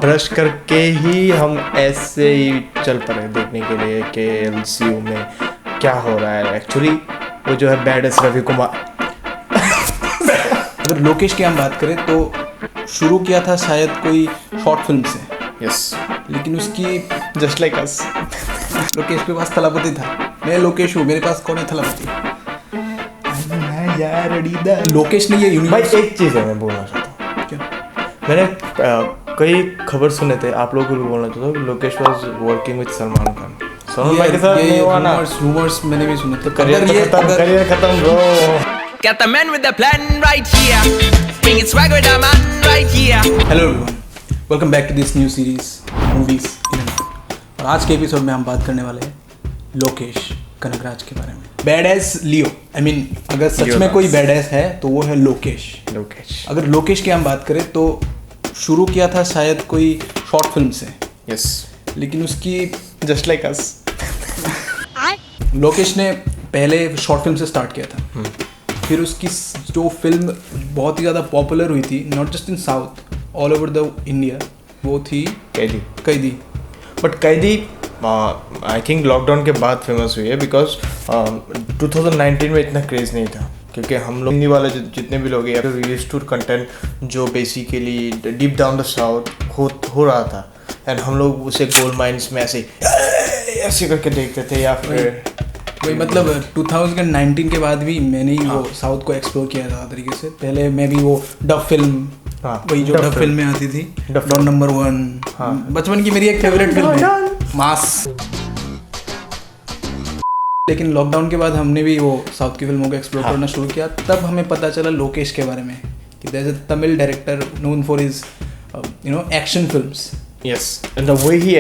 Brush करके ही हम ऐसे ही चल पड़े देखने के लिए कि एलसीयू में क्या हो रहा है। एक्चुअली वो जो है बैड एस रवि कुमार। अगर लोकेश की हम बात करें तो शुरू किया था शायद कोई शॉर्ट फिल्म से। यस, लेकिन उसकी जस्ट लाइक अस। लोकेश के पास थलापति था, मैं लोकेश हूँ, मेरे पास कौन है थलापति? लोकेश ने ये भाई यूनिवर्स। एक चीज़ है मैं बोलना चाहता हूँ। क्या? मैंने कई खबर सुने थे, आप लोगों को भी बोलना चाहता हूँ कि Lokesh was working with Salman Khan. Salman भाई के साथ नहीं हुआ ना, रूमर्स मैंने भी सुने थे। करियर खत्म bro. Got the man with the plan right here. Bringing swag with the man right here. Hello everyone, welcome back to this new series movies in and out. और आज के एपिसोड में हम बात करने वाले हैं लोकेश कनगराज के बारे में। Bad S Leo, I mean अगर सच में कोई बैड एस है तो वो है लोकेश। अगर लोकेश की हम बात करें तो शुरू किया था शायद कोई शॉर्ट फिल्म से। यस, लेकिन उसकी जस्ट लाइक अस। लोकेश ने पहले शॉर्ट फिल्म से स्टार्ट किया था। फिर उसकी जो फिल्म बहुत ही ज़्यादा पॉपुलर हुई थी, not just in south, all over the India, वो थी कैदी। बट कैदी आई थिंक लॉकडाउन के बाद फेमस हुई है बिकॉज 2019 में इतना क्रेज़ नहीं था, क्योंकि हम लोग हिंदी वाले जितने भी लोग हैं यूज्ड टू कंटेंट जो basically deep down the south हो रहा था, एंड हम लोग उसे गोल्ड माइंस में ऐसे करके देखते थे। या फिर वही मतलब 2019 के बाद भी मैंने ही वो साउथ को एक्सप्लोर किया था तरीके से। पहले मैं भी वो डब फिल्म, वही जो डब फिल्म में आती थी, डॉन नंबर 1, बचपन की मेरी एक फेवरेट फिल्म है मास। लेकिन लॉकडाउन के बाद हमने भी वो साउथ की फिल्मों को एक्सप्लोर करना शुरू किया। तब हमें पता चला लोकेश के बारे में कि there is a Tamil director known for his action films. Yes, and the way he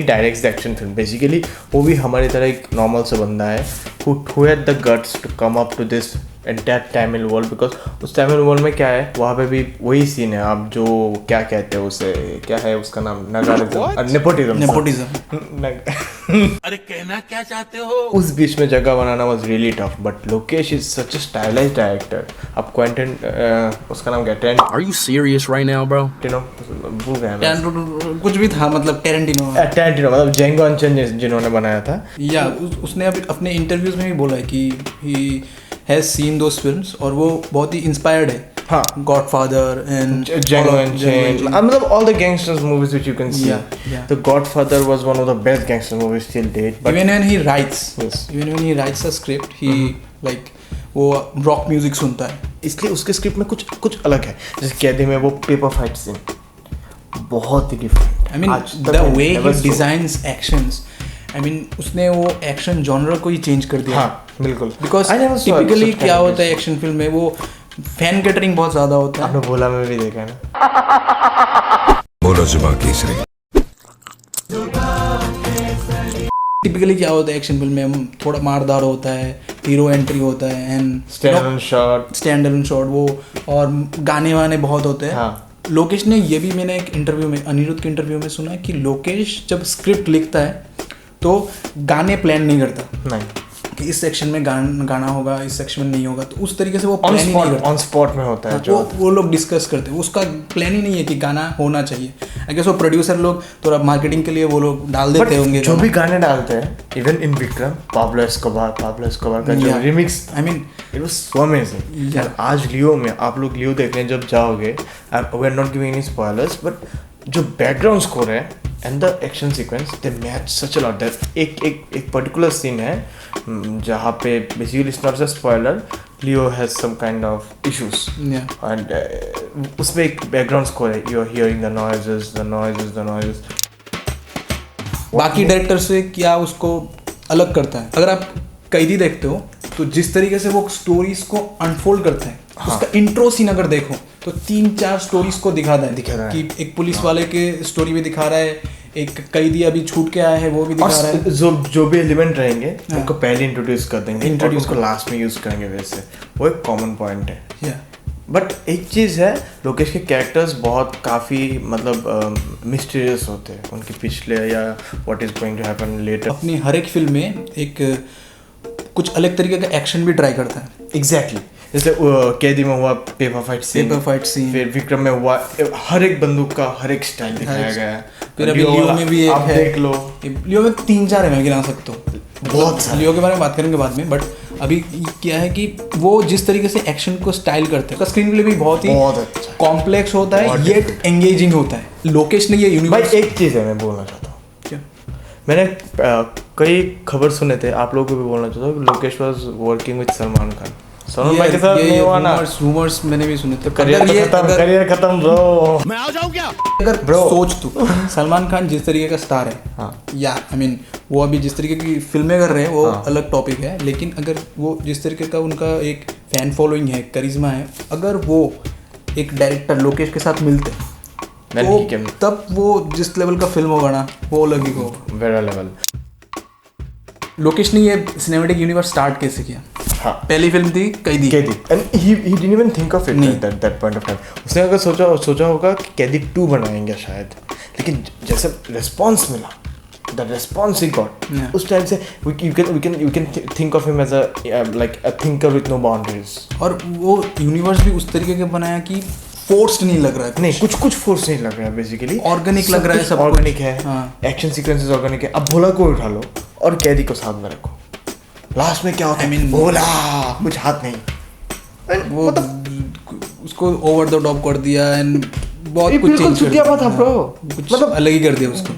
directs the action film, basically वो भी हमारी तरह एक नॉर्मल सा बंदा है who had the guts to come up to this entire Tamil world, because उस Tamil world में क्या है, वहाँ पे भी वही सीन है। आप जो क्या कहते हैं उसे, क्या है उसका नाम, नेपोटिज्म। अरे कहना क्या चाहते हो? उस बीच में जगह बनाना was really tough, but Lokesh is such a stylized director। अब क्वेंटिन उसका नाम क्या है, Are you serious right now, bro? भूल गया मैं, कुछ भी था, मतलब टेरेंटिनो मतलब जेंगो अनचन जिन्होंने बनाया था। या उसने अभी अपने इंटरव्यूज में भी बोला है कि he has seen those films और वो बहुत ही इंस्पायर्ड है। हाँ, गॉडफादर एंड Django Unchained, मतलब all the gangsters movies which you can see. Yeah. The Godfather was one of the best gangster movies till date. But even when he writes, Yes. even when he writes a script, he like वो rock music सुनता है। इसलिए उसके script में कुछ अलग है। जैसे कैदी में वो पेपर फाइट सीन बहुत ही different. I mean the way he designs actions, I mean उसने वो एक्शन जॉनर को ही चेंज कर दिया। हाँ बिल्कुल, बिकॉज टिपिकली क्या होता है एक्शन फिल्म में, वो फैन कैटरिंग बहुत ज्यादा होता है। आपने बोला मैं भी देखा है ना। बोलो जुबान केसरी। टिपिकली क्या होता है एक्शन फिल्म में, हम थोड़ा मारदार होता है, हीरो एंट्री होता है एंड स्टैंड अलोन शॉट वो, और गाने वाने बहुत होते हैं। हाँ। लोकेश ने ये भी, मैंने एक इंटरव्यू में, अनिरुद्ध के इंटरव्यू में सुना है कि लोकेश जब स्क्रिप्ट लिखता है तो गाने प्लान नहीं करता। नहीं, कि इस सेक्शन में गाना होगा, इस सेक्शन में नहीं होगा, तो उस तरीके से वो प्लान ही नहीं करता। ऑन स्पॉट में होता है जो वो लोग डिस्कस करते हैं, उसका प्लान ही नहीं है कि गाना होना चाहिए। आई गेस वो प्रोड्यूसर लोग थोड़ा मार्केटिंग के लिए वो लोग डाल देते होंगे जो भी गाने डालते हैं। Even in Vikram, Pablo Escobar का जो remix, I mean it was so amazing. यार आज लियो में आप लोग लियो देखने जब जाओगे, we are not giving any spoilers, but जो बैकग्राउंड स्कोर है and the action sequence, they match such a lot. That एक पर्टिकुलर सीन है जहाँ पे basically it's not just spoiler, Leo has some kind of issues and उसमें एक background score है, you are hearing the noises. बाकी director से क्या उसको अलग करता है? अगर आप कैदी देखते हो तो जिस तरीके से वो स्टोरीज को अनफोल्ड करता है, उसका इंट्रो सीन अगर देखो तो 3-4 स्टोरीज को दिखा रहा है कि एक पुलिस वाले के स्टोरी भी दिखा रहा है, एक कैदी अभी छूट के आया है वो भी दिखा रहा है। जो भी एलिमेंट रहेंगे उनको पहले इंट्रोड्यूस कर देंगे और उसको लास्ट में यूज करेंगे। वैसे वो एक कॉमन पॉइंट है। बट एक चीज़ है, लोकेश के कैरेक्टर्स बहुत काफ़ी मतलब मिस्टीरियस होते हैं, उनके पिछले या what is going to happen later. अपनी हर एक फिल्म में एक कुछ अलग तरीके का एक्शन भी ट्राई करता है। एग्जैक्टली जैसे कैदी में हुआ पेपर फाइट सीन, फिर विक्रम में हुआ हर एक बंदूक का हर एक स्टाइल दिखाया गया है। फिर अभी लियो में भी एक आप है, देख लो, लियो में 3-4 है, मैं गिना सकता हूँ बहुत सारे। लियो के बारे में बात करेंगे बाद में, बट अभी क्या है कि वो जिस तरीके से एक्शन को स्टाइल करते हैं, उसका स्क्रीन प्ले भी बहुत अच्छा कॉम्प्लेक्स होता है, येट एंगेजिंग होता है। लोकेश ने ये यूनिवर्स। भाई एक चीज़ है मैं बोलना चाहता हूँ, क्या? मैंने कई खबर सुने थे, आप लोगों को भी बोलना चाहता हूँ, Lokesh was working with Salman Khan. Salman भाई के साथ नहीं हुआ ना, रूमर्स मैंने भी सुने थे। करियर खत्म ब्रो, मैं आ जाऊं क्या? अगर सोच तू सलमान खान जिस तरीके का स्टार है, हाँ, या आई मीन वो अभी जिस तरीके की फिल्में कर रहे हैं वो अलग टॉपिक है, लेकिन अगर वो जिस तरीके का उनका एक फैन फॉलोइंग है, करिश्मा है, अगर वो एक डायरेक्टर लोकेश के साथ मिलते तो तब वो जिस लेवल का फिल्म होगा ना, वो अलग ही होगा, वेरा लेवल। लोकेश ने ये सिनेमैटिक यूनिवर्स स्टार्ट कैसे किया? हाँ, पहली फिल्म थी कैदी, and he didn't even think of it at that point of time. उसने अगर सोचा होगा कि कैदी 2 बनाएंगे शायद, लेकिन जैसे रिस्पांस मिला, द रिस्पांस ही गॉट, उस टाइम से you can think of him as a thinker with no boundaries। और वो यूनिवर्स भी उस तरीके का बनाया कि फोर्स्ड नहीं लग रहा है, नहीं कुछ फोर्स नहीं लग रहा है, बेसिकली ऑर्गेनिक लग रहा है, सब ऑर्गेनिक है, हाँ। एक्शन सीक्वेंसेस ऑर्गेनिक है। अब भोला को उठा लो और कैदी को साथ में रखो, लास्ट में क्या होता है, भोला कुछ हाथ नहीं, वो उसको ओवर द टॉप कर दिया एंड बहुत कुछ चेंज कर दिया था ब्रो, मतलब अलग ही कर दिया उसको,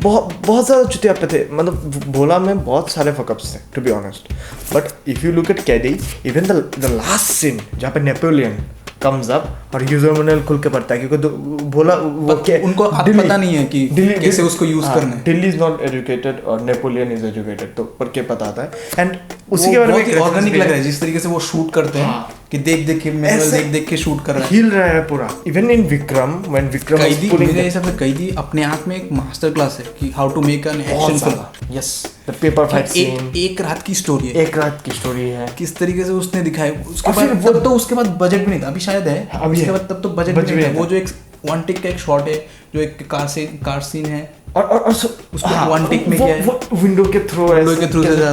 बहुत ज़्यादा चुतिया पे थे। मतलब भोला में बहुत सारे फकअप्स थे to be honest, but if you look at Kaithi, even the last scene जहाँ पे नेपोलियन कम्स अप और यूजर मैनुअल खुल के पड़ता है, क्योंकि भोला वो उनको पता नहीं है कि कैसे उसको यूज करना है। दिल्ली इज नॉट एजुकेटेड और नेपोलियन इज एजुकेटेड, तो पर क्या पता आता है। एंड उसी के बारे में ऑर्गेनिक लग रहा है जिस तरीके से वो शूट करते हैं, कि देख के मैनुअल देख के शूट कर रहा है, हिल रहा है पूरा। Even in Vikram, when Vikram कैदी, मेरे हिसाब से कैदी अपने आप में एक मास्टर क्लास है कि how to make an action film. Yes, the paper fight scene एक रात की स्टोरी है, एक रात की स्टोरी है, किस तरीके से उसने दिखाया। उसके बाद तब तो उसके बाद बजट भी नहीं था, अभी शायद है, उसके बाद तब तो बजट भी नहीं था। वो जो एक वन टेक का एक शॉट है, जो एक कार सीन है, और उसको वन टेक में क्या है, वो विंडो के थ्रू से जा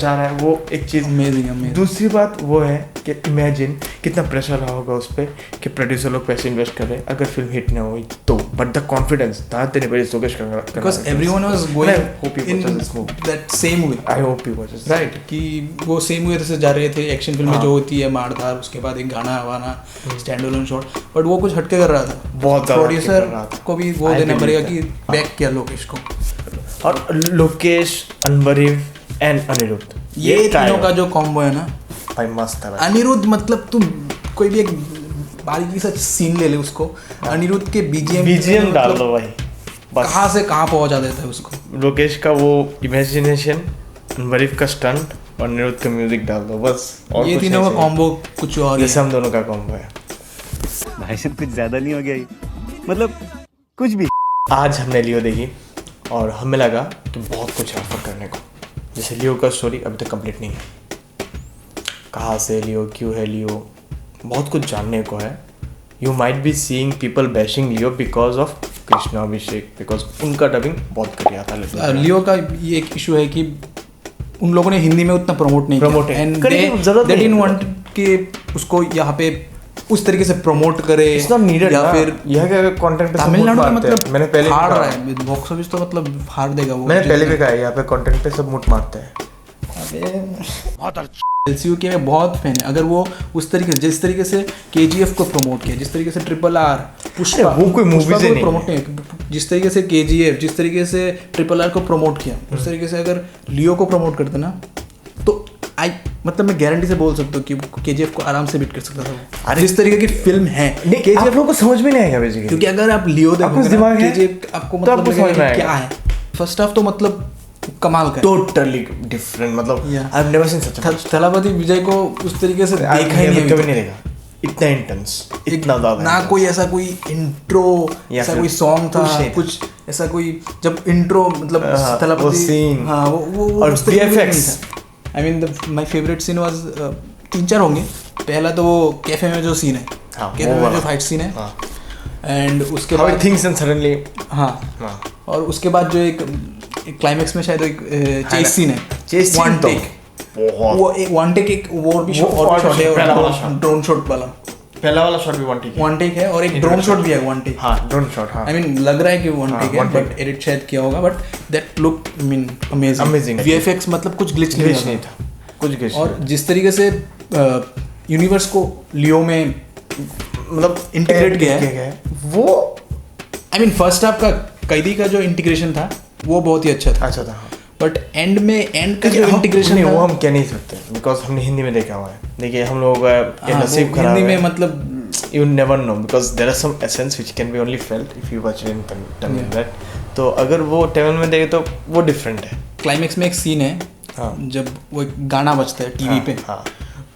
रहा है, वो एक चीज अमेजिंग। दूसरी बात वो है कि इमेजिन कितना प्रेशर रहा होगा उस पे कि प्रोड्यूसर लोग पैसे इन्वेस्ट कर रहे हैं अगर फिल्म हिट ना हुई तो, but the confidence that anybody Lokesh कर, because everyone was going in that same way. I hope you watches, right, कि वो सेम वे से जा रहे थे। एक्शन फिल्में जो होती है मारधार, उसके बाद एक गाना वाना, स्टैंड अलोन शॉट, बट वो कुछ हटके कर रहा था। बहुत प्रोड्यूसर को भी वो देना पड़ेगा कि बैक किया लोकेश को। और लोकेश, अनबरीव एंड अनिरुद्ध, ये तीनों का जो कॉम्बो है ना भाई मस्त है। अनिरुद्ध मतलब तुम कोई भी एक बारीकी सा सीन ले ले उसको, अनिरुद्ध के बीजीएम डाल दो भाई, कहाँ से कहाँ पहुँचा देता है उसको। लोकेश का वो इमेजिनेशन, अनबरीव का स्टंट और अनिरुद्ध का म्यूजिक डाल दो बस। और ये तीनों का कॉम्बो कुछ और जैसे हम दोनों का कॉम्बो है। भाई साहब कुछ ज़्यादा नहीं हो गया ये, मतलब कुछ भी। आज हमने लियो देखी और हमें लगा कि बहुत कुछ है ऑफर करने को। जैसे लियो का स्टोरी अभी तक कंप्लीट नहीं है, कहाँ से लियो, क्यों है लियो, बहुत कुछ जानने को है। You might be seeing people bashing Leo because of Krishna Abhishek, because उनका डबिंग बहुत घटिया था। लियो का ये एक इशू है कि उन लोगों ने हिंदी में उतना प्रमोट नहीं किया, एंड दे डिडंट वांट कि उसको यहाँ पे उस तरीके से प्रमोट करे, या फिर यह कंटेंट पे तमिलनाडु में मतलब मैंने पहले हार रहा है बॉक्स ऑफिस, तो मतलब हार देगा वो। मैंने पहले भी कहा है यहाँ पे कंटेंट पे सब मुट मारते हैं। बहुत एलसीयू के बहुत फैन है। अगर वो उस तरीके से जिस तरीके से केजीएफ को प्रमोट किया, जिस तरीके से RRR, पुष्पा, वो कोई मूवीज नहीं प्रमोट नहीं, जिस तरीके से केजीएफ, जिस तरीके से RRR को प्रमोट किया, उस तरीके से अगर लियो को प्रमोट करते ना, तो मतलब मैं गारंटी से बोल सकता हूँ कि केजीएफ को आराम से बीट कर सकता था। जिस तरीके की फिल्म है केजीएफ, आप लोगों को समझ में नहीं आएगा बेसिकली, क्योंकि अगर आप लियो देखोगे ना, केजीएफ आपको मतलब लगेगा क्या है। फर्स्ट हाफ तो मतलब कमाल का, टोटली डिफरेंट, मतलब I have never seen such. Thalapathy Vijay को उस तरीके से देखा ही नहीं, कभी नहीं देखा इतना इंटेंस, इतना ज्यादा ना कोई ऐसा कोई इंट्रो, ऐसा कोई सॉन्ग था, कुछ ऐसा कोई जब इंट्रो मतलब थलापति सीन, हाँ वो और VFX। I mean my favourite scene was 3-4 होंगे। पहला तो वो कैफे में जो सीन है, कैफे में जो फाइट सीन है, एंड उसके बाद थिंग्स एंड सडनली, हाँ, और उसके बाद जो एक क्लाइमेक्स में शायद एक चेस सीन है, वन टेक, बहुत वो एक वन टेक एक वो भी वो और और शॉट है पहला वाला और shot। ड्रोन शॉट वाला पहला वाला शॉट भी वन टेक है और एक ड्रोन शॉट भी है वन टेक हाँ ड्रोन शॉट हाँ आई मीन लग रहा है कि वन हाँ, टेक है one take। बट एडिट शायद किया होगा but that look I mean amazing Amazing। VFX मतलब कुछ ग्लिच ग्लिच नहीं नहीं था कुछ ग्लिच और जिस तरीके से यूनिवर्स को लियो में मतलब integrate किया है। वो आई मीन फर्स्ट हाफ का कैदी का जो इंटीग्रेशन था वो बहुत ही अच्छा था अच्छा था हाँ। बट एंड में एंड का जो हम- इंटीग्रेशन नहीं वो हम कह नहीं सकते बिकॉज हमने हिंदी में देखा हुआ है देखिए हम लोगों का ये नसीब खराब हिंदी में है मतलब you never know because there are some essence which can be only felt if you watch it in Tamil Yeah. right तो अगर वो तमिल में देखे तो वो डिफरेंट है क्लाइमेक्स में एक सीन है हाँ। जब वो एक गाना बजता है टीवी पे हाँ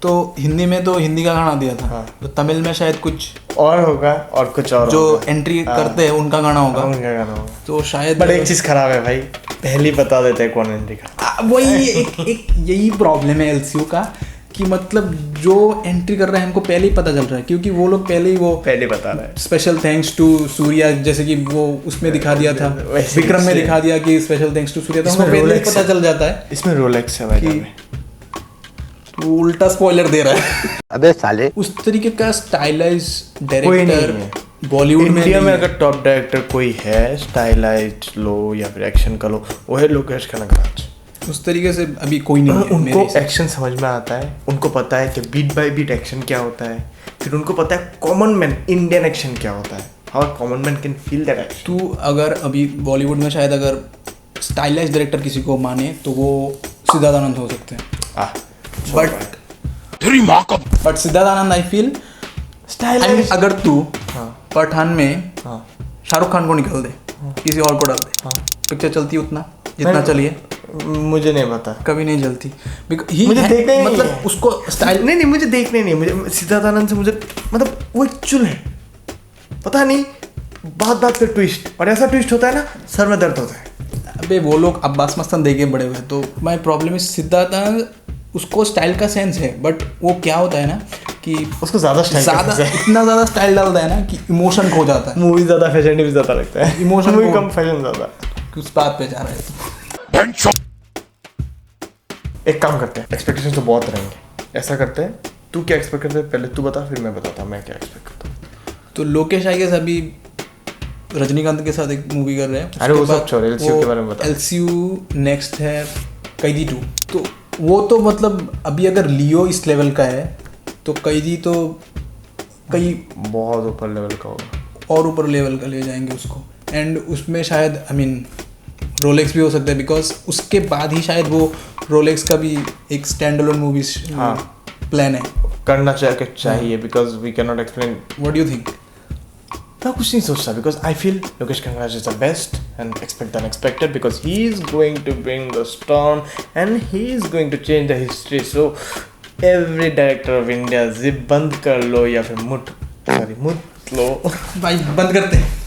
तो हिंदी में तो हिंदी का गाना दिया था हाँ। तो तमिल में शायद कुछ और होगा और कुछ और जो होगा। एंट्री हाँ। करते हैं उनका गाना होगा उनका गाना होगा तो शायद बट एक चीज खराब है भाई पहले ही बता देते हैं कौन एंट्री का वही एक यही प्रॉब्लम है एलसीयू का कि मतलब जो एंट्री कर रहे हैं हमको पहले ही पता चल रहा है क्योंकि वो लोग पहले ही वो पहले बता रहा है स्पेशल थैंक्स टू सूर्या जैसे कि वो उसमें दिखा दिया था वैसे विक्रम में इसलिए। दिखा दिया कि स्पेशल थैंक्स टू सूर्या था इसमें हमको पहले ही Rolex पता है। चल जाता है इसमें रोलेक्स है भाई कि- में। तो उल्टा स्पॉइलर दे रहा है अबे साले उस तरीके का स्टाइलाइज कोई नहीं डायरेक्टर है। बॉलीवुड में इंडिया में नहीं है। अगर टॉप डायरेक्टर कोई है स्टाइलाइज लो या फिर एक्शन का लो वो है लोकेश कनगराज उस तरीके से अभी कोई नहीं है उनको मेरे हिसाब एक्शन समझ में आता है उनको पता है कि बीट बाय बीट एक्शन क्या होता है फिर उनको पता है कॉमन मैन इंडियन एक्शन क्या होता है how common man can feel that action तू अगर अभी बॉलीवुड में शायद अगर स्टाइलाइज डायरेक्टर किसी को माने तो वो सिद्धार्थ आनंद हो सकते हैं but Siddharth Anand I feel stylise अगर तू हाँ पठान में हाँ शाहरुख खान को निकल दे किसी और को डाल दे हाँ पिक्चर चलती है उतना जितना नहीं। चलिए मुझे नहीं पता कभी नहीं चलती मुझे देखना ही नहीं मतलब है। उसको स्टाइल नहीं मुझे देखने नहीं मुझे सिद्धार्थ आनंद से मुझे मतलब वो एक चुल है पता नहीं बात पे ट्विस्ट और ऐसा ट्विस्ट होता है ना सर में दर्द होता है अबे वो लोग अब्बास मस्तान देखे बड़े हुए तो my problem is Siddharth Anand उसको स्टाइल का सेंस है बट वो क्या होता है ना कि उसको ज्यादा स्टाइल ज्यादा इतना ज्यादा स्टाइल डालता है ना कि इमोशन खो जाता है मूवी ज्यादा फैशन भी ज्यादा लगता है Emotion मूवी को- कम फैशन ज्यादा कि उस बात पे जा रहा है एक काम करते हैं एक्सपेक्टेशन तो बहुत रहेंगे ऐसा करते हैं तू क्या एक्सपेक्ट करते है पहले तू बता फिर मैं बताता हूँ मैं क्या एक्सपेक्ट करता हूँ तो लोकेश आई गेस अभी रजनीकांत के साथ एक मूवी कर रहे हैं अरे वो सब छोड़, LCU के बारे में बता। एलसीयू नेक्स्ट है कैदी 2 तो वो तो मतलब अभी अगर लियो इस लेवल का है तो कैदी तो कई बहुत ऊपर लेवल का होगा और ऊपर लेवल का ले जाएंगे उसको एंड उसमें शायद आई मीन रोलेक्स भी हो सकता है बिकॉज उसके बाद ही शायद वो रोलेक्स का भी एक स्टैंड अलोन मूवी हाँ। प्लान है करना चाहिए because we can not explain what do you think मैं कुछ नहीं सोचता because I feel Lokesh Kanagaraj is the best and expect the unexpected because he is going to bring the storm and he is going to change the history so every director of India zip बंद कर लो या फिर मुट लो भाई बंद करते हैं